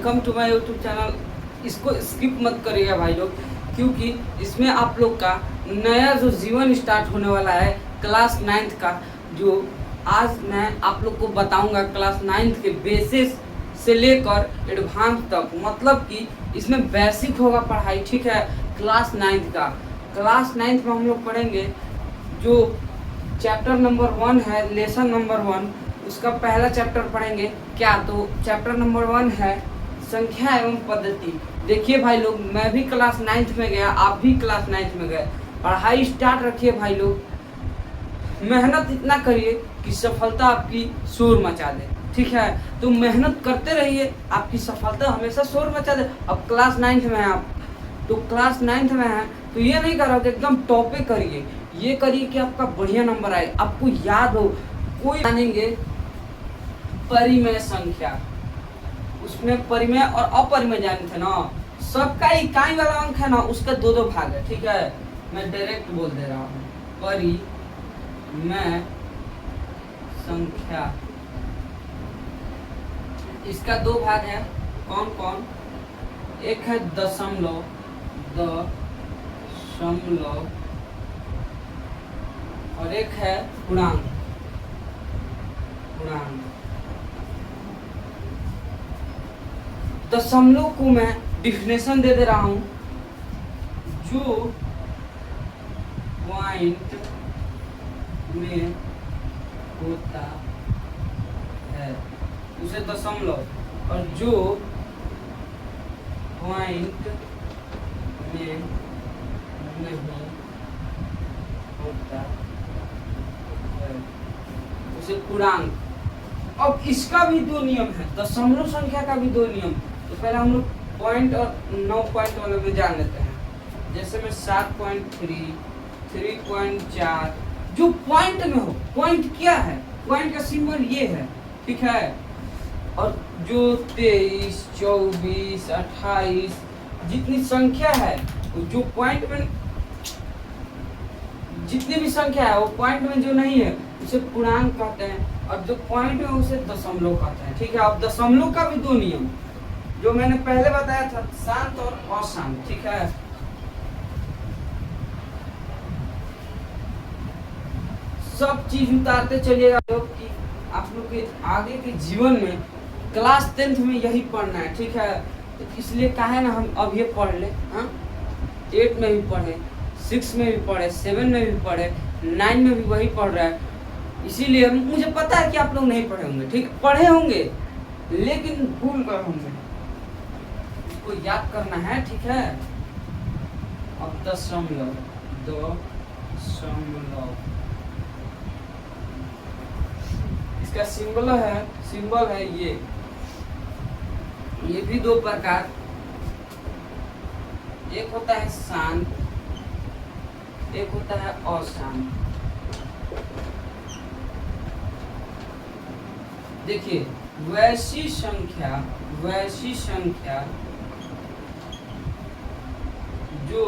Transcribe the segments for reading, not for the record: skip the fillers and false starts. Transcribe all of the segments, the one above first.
Welcome to my YouTube channel. इसको skip मत करिएगा भाई लोग, क्योंकि इसमें आप लोग का नया जो जीवन स्टार्ट होने वाला है क्लास 9th का, जो आज मैं आप लोग को बताऊंगा क्लास 9th के बेसिस से लेकर एडवांस तक। मतलब कि इसमें बेसिक होगा पढ़ाई, ठीक है। क्लास 9th का, क्लास 9th में हम लोग पढ़ेंगे जो चैप्टर नंबर 1 है, लेसन नंबर 1, उसका पहला चैप्टर पढ़ेंगे क्या। तो चैप्टर नंबर 1 है संख्या एवं पद्धति। देखिए भाई लोग, मैं भी क्लास 9th में गया, आप भी क्लास 9th में गए। पढ़ाई स्टार्ट रखिए भाई लोग, मेहनत इतना करिए कि सफलता आपकी शोर मचा दे, ठीक है। तो मेहनत करते रहिए, आपकी सफलता हमेशा शोर मचा दे। अब क्लास 9th में है आप, तो क्लास 9th में है तो ये नहीं करो कि एकदम टॉपे करिए, ये करिए कि आपका बढ़िया नंबर आए, आपको याद हो। कोई जानेंगे परिमेय संख्या, उसमें परिमेय और अपरिमेय जाने थे ना, सबका इकाई वाला अंक है ना, उसका दो दो भाग है, ठीक है। मैं डायरेक्ट बोल दे रहा हूँ, परिमेय संख्या, इसका दो भाग है। कौन कौन? एक है दशमलव, और एक है पूर्णांक। दशमलव को मैं डिफिनेशन दे रहा हूं, जो पॉइंट में होता है उसे दशमलव, और जो पॉइंट में नहीं होता है उसे पूर्णांक। अब इसका भी दो नियम है, दशमलव संख्या का भी दो नियम। तो पहले हम लोग पॉइंट और 9 पॉइंट वाले में जान लेते हैं। जैसे में 7.3, 3.4, जो पॉइंट में हो। पॉइंट क्या है? पॉइंट का सिंबल ये है, ठीक है। और जो 23, 24, 28 जितनी संख्या है, जो पॉइंट में जितनी भी संख्या है वो पॉइंट में जो नहीं है उसे पूर्णांक कहते हैं, और जो पॉइंट में उसे दशमलव कहते हैं, ठीक है। अब दशमलव का भी दो नियम जो मैंने पहले बताया था, शांत और अशांत, ठीक है। सब चीज उतारते चलिएगा लोग कि आप लोग के आगे के जीवन में क्लास 10th में यही पढ़ना है, ठीक है। तो इसलिए काहे ना हम अब ये पढ़ ले, हाँ। 8 में भी पढ़े, 6 में भी पढ़े, 7 में भी पढ़े, 9 में भी वही पढ़ रहा है। इसीलिए मुझे पता है कि आप लोग नहीं पढ़े होंगे, ठीक, पढ़े होंगे लेकिन भूल गए होंगे, इसको याद करना है, ठीक है। अब दशमलव, इसका सिंबल है ये भी दो प्रकार, एक होता है शांत, एक होता है अशांत। देखिए, वैसी संख्या जो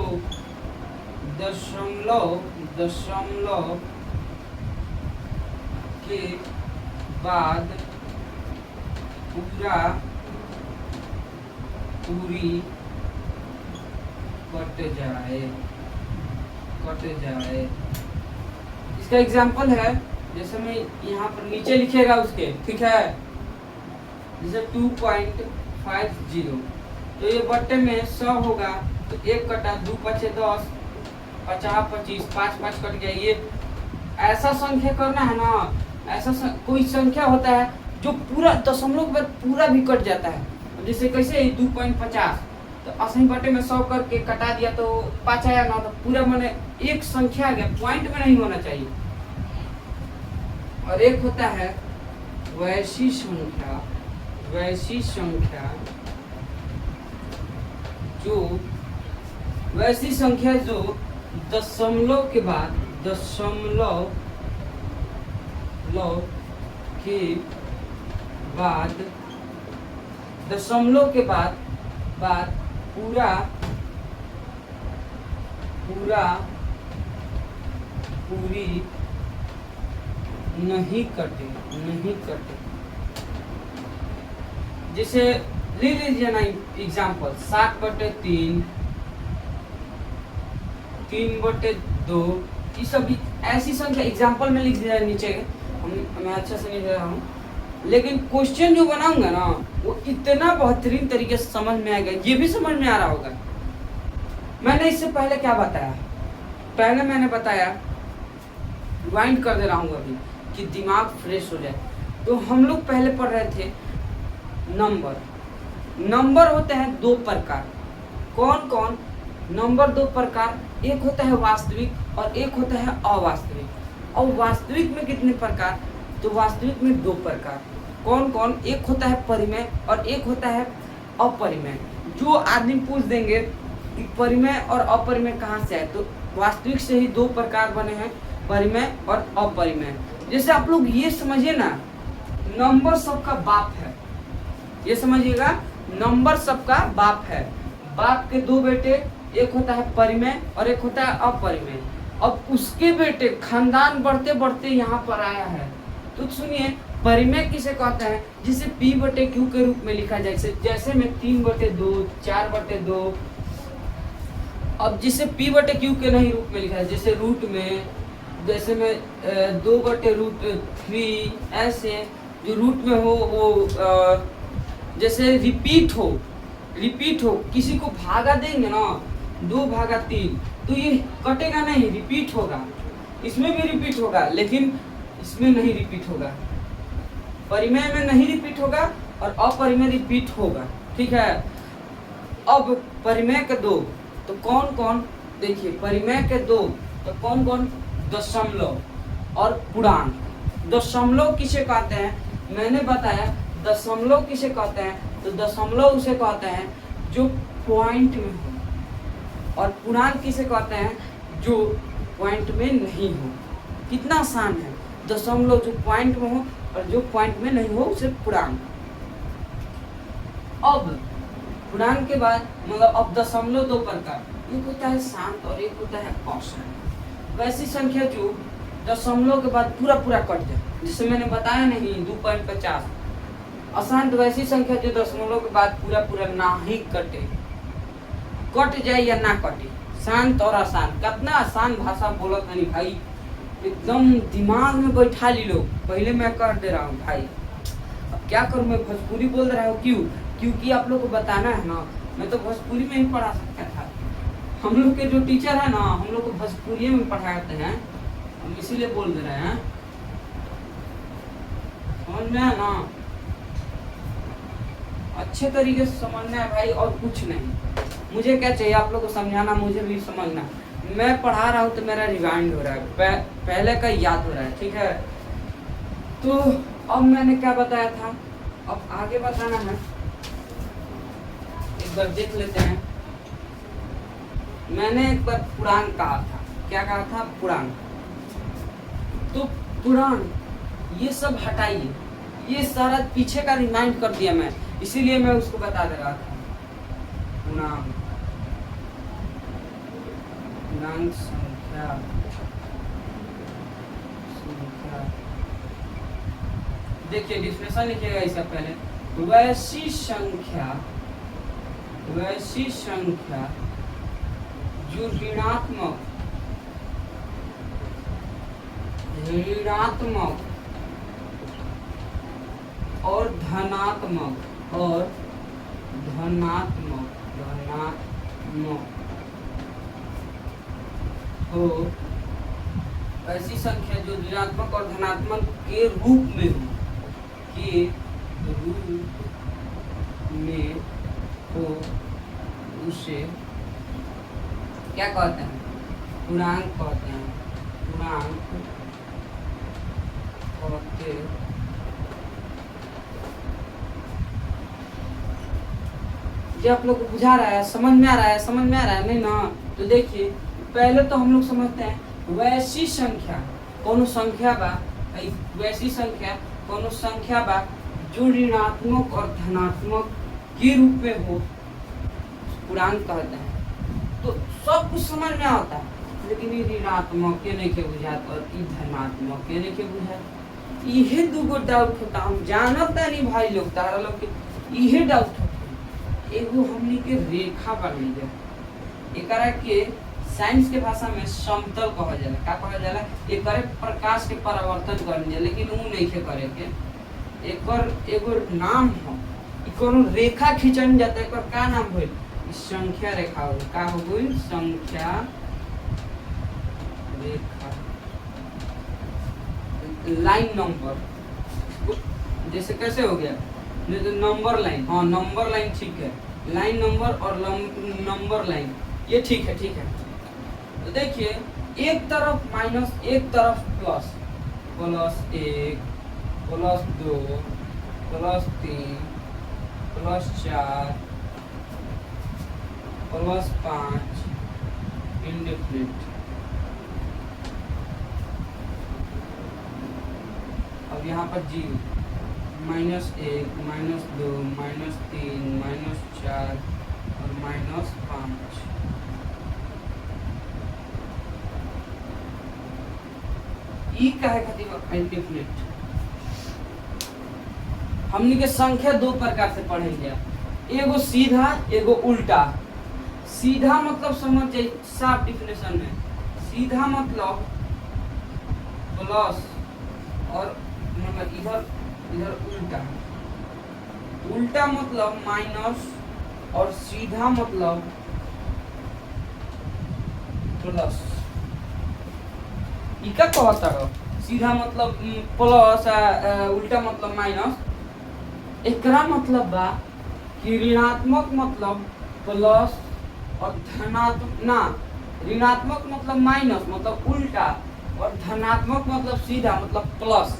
दशमलव के बाद पूरी कट जाए। इसका एग्जाम्पल है, जैसे मैं यहाँ पर नीचे लिखेगा उसके, ठीक है। जैसे 2.50, तो ये बट्टे में 100 होगा, तो 1 कटा, 2 पचे 10, 50 25, 5 5 कट गया। ये ऐसा संख्या करना है ना, ऐसा कोई संख्या होता है जो पूरा दशमलव के बाद पूरा भी कट जाता है। जैसे कैसे 2.50, तो 80 बटे में 100 करके कटा दिया तो 5 आया ना, तो पूरा मैंने एक संख्या आ गया, पॉइंट में नहीं होना चाहिए। और एक होता है वैसी संख्या जो दशमलव के बाद पूरी नहीं कटे। जैसे ले लीजिए ना एग्जाम्पल 60/3, 3/2, ये सब ऐसी संख्या एग्जाम्पल में लिख दिया नीचे। मैं अच्छा से नहीं दे रहा हूँ, लेकिन क्वेश्चन जो बनाऊंगा ना वो इतना बेहतरीन तरीके से समझ में आएगा, ये भी समझ में आ रहा होगा। मैंने इससे पहले क्या बताया? पहले मैंने बताया, रिवाइंड कर दे रहा हूँ अभी कि दिमाग फ्रेश हो जाए। तो हम लोग पहले पढ़ रहे थे नंबर होते हैं दो प्रकार। कौन कौन? नंबर दो प्रकार, एक होता है वास्तविक और एक होता है अवास्तविक। और वास्तविक में कितने प्रकार? तो वास्तविक में दो प्रकार। कौन कौन? एक होता है परिमेय और एक होता है अपरिमेय। जो आदमी पूछ देंगे कि परिमेय और अपरिमेय कहाँ से है, तो वास्तविक से ही दो प्रकार बने हैं, परिमेय और अपरिमेय। जैसे आप लोग ये समझिए ना, नंबर सबका बाप है, ये समझिएगा, नंबर सबका बाप है। बाप के दो बेटे, एक होता है परिमेय और एक होता है अपरिमेय। अब उसके बेटे खानदान बढ़ते बढ़ते यहाँ पर आया है, तो सुनिए परिमेय किसे कहते हैं? जिसे P/Q के रूप में लिखा जाए। जैसे में 3/2, 4/2। अब जिसे P/Q के नहीं रूप में लिखा है, जैसे रूट में, जैसे में 2/√3, ऐसे जो रूट में हो वो जैसे रिपीट हो, किसी को भागा देंगे ना 2/3, तो ये कटेगा नहीं, रिपीट होगा। इसमें भी रिपीट होगा लेकिन इसमें नहीं रिपीट होगा, परिमेय में नहीं रिपीट होगा और अपरिमेय रिपीट होगा। ठीक है। अब परिमेय के दो तो कौन कौन? देखिए परिमेय के दो तो कौन कौन? दशमलव और पूर्णांक। दशमलव किसे कहते हैं? मैंने बताया दशमलव किसे कहते हैं, तो दशमलव उसे कहते हैं जो पॉइंट में हो, और पूर्णांक किसे कहते हैं? जो पॉइंट में नहीं हो। कितना आसान है, दशमलव जो पॉइंट में हो और जो पॉइंट में नहीं हो उसे पूर्णांक। अब पूर्णांक के बाद मतलब अब दशमलव दो प्रकार, एक होता है शांत और एक होता है अशांत। वैसी संख्या जो दशमलव के बाद पूरा पूरा कट जाए, जिसे मैंने बताया नहीं 2.50। अशांत वैसी संख्या जो दशमलव के बाद पूरा पूरा ना ही कटे, कट जाए या ना कटे। शांत और अशांत, कितना आसान भाषा बोला था नहीं भाई, एकदम दिमाग में बैठा ली लोग। पहले मैं कर दे रहा हूँ भाई, अब क्या करूँ, मैं भोजपुरी बोल रहा हूँ। क्यों? क्योंकि आप लोग को बताना है ना, मैं तो भोजपुरी में ही पढ़ा सकता था। हम लोग के जो टीचर है ना, हम लोग को भोजपुरी में पढ़ाते हैं, हम इसीलिए बोल दे रहे हैं। समझ में है ना? अच्छे तरीके से समझना है भाई, और कुछ नहीं। मुझे क्या चाहिए, आप लोग को समझाना, मुझे भी समझना। मैं पढ़ा रहा हूँ तो मेरा रिवाइंड हो रहा है, पहले का याद हो रहा है। ठीक है। तो अब मैंने क्या बताया था, अब आगे बताना है, एक बार देख लेते हैं। मैंने एक बार पूर्णांक कहा था, क्या कहा था? पूर्णांक। तो पूर्णांक ये सब हटाइए, ये सारा पीछे का रिमाइंड कर दिया मैं, इसीलिए मैं उसको बता दे रहा था। पूर्णांक संख्या देखिए डिफिनेशन लिखिएगा इसका पहले। वैसी संख्या जो ऋणात्मक और धनात्मक हो, ऐसी संख्या जो ऋणात्मक और धनात्मक के रूप में हो, उसे क्या कहते हैं? पूर्णांक कहते हैं। ये आप लोग को बुझा रहा है, समझ में आ रहा है नहीं ना? तो देखिए पहले तो हम लोग समझते हैं वैसी संख्या कोनो संख्या बा, वैसी संख्या कोनो संख्या बा जो ऋणात्मक और धनात्मक के रूप में हो, पूर्णांक कहते हैं। तो सब कुछ समझ में आता है, लेकिन ये ऋणात्मक के नहीं के बुझात और ये धनात्मक के नहीं के बुझात। इहे दूगो डाउट होता, हम जानता नहीं भाई लोग, तारा लोग के इहे डाउट होता। एगो हमनी के रेखा बनी जा, एकरा के साइंस के भाषा में समतल कहल जाला। का कहल जाला? एकरे प्रकाश के परावर्तन करल जाला, लेकिन ऊ नइखे करे के। एकर एगो नाम ह, ई कोनो रेखा खींचन जाता, एकर का नाम होई? संख्या रेखा हो। का हो गई? संख्या रेखा। लाइन नंबर, जैसे कैसे हो गया? जैसे नंबर लाइन, हाँ नंबर लाइन ठीक है, लाइन नंबर और नंबर लाइन, ये ठीक है, ठीक है। तो देखिए, एक तरफ माइनस, एक तरफ प्लस, +1 +2 +3 +4 +5 इंडेफिनिट। अब यहाँ पर जीरो, -1 -2 -3 -4 और -5। ई काहे खातिर इंडेफिनिट? हमनी के संख्या दो प्रकार से पढ़े गया, एगो सीधा, एगो उल्टा। सीधा मतलब समझ जाइए साफ डिफिनेशन में, सीधा मतलब प्लस और मतलब इधर इधर उल्टा, उल्टा मतलब माइनस और सीधा मतलब प्लस। ई का कहता है? सीधा मतलब प्लस, उल्टा मतलब माइनस। एकरा मतलब बा कि ऋणात्मक मतलब प्लस और धनात्मक ना, ऋणात्मक मतलब माइनस मतलब उल्टा और धनात्मक मतलब सीधा मतलब प्लस।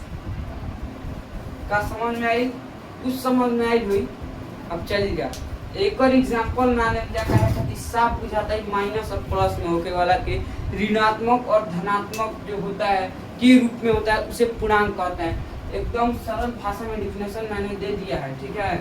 का समझ में आई? कुछ समझ में आई हुई? अब चलिएगा एक और एग्जांपल माने जा खातिर साफ बुझाता है माइनस और प्लस में होके वाला के ऋणात्मक और धनात्मक जो होता है के रूप में होता है, उसे पूर्णांक कहते हैं। एकदम सरल भाषा में डिफिनेशन मैंने दे दिया है, ठीक है।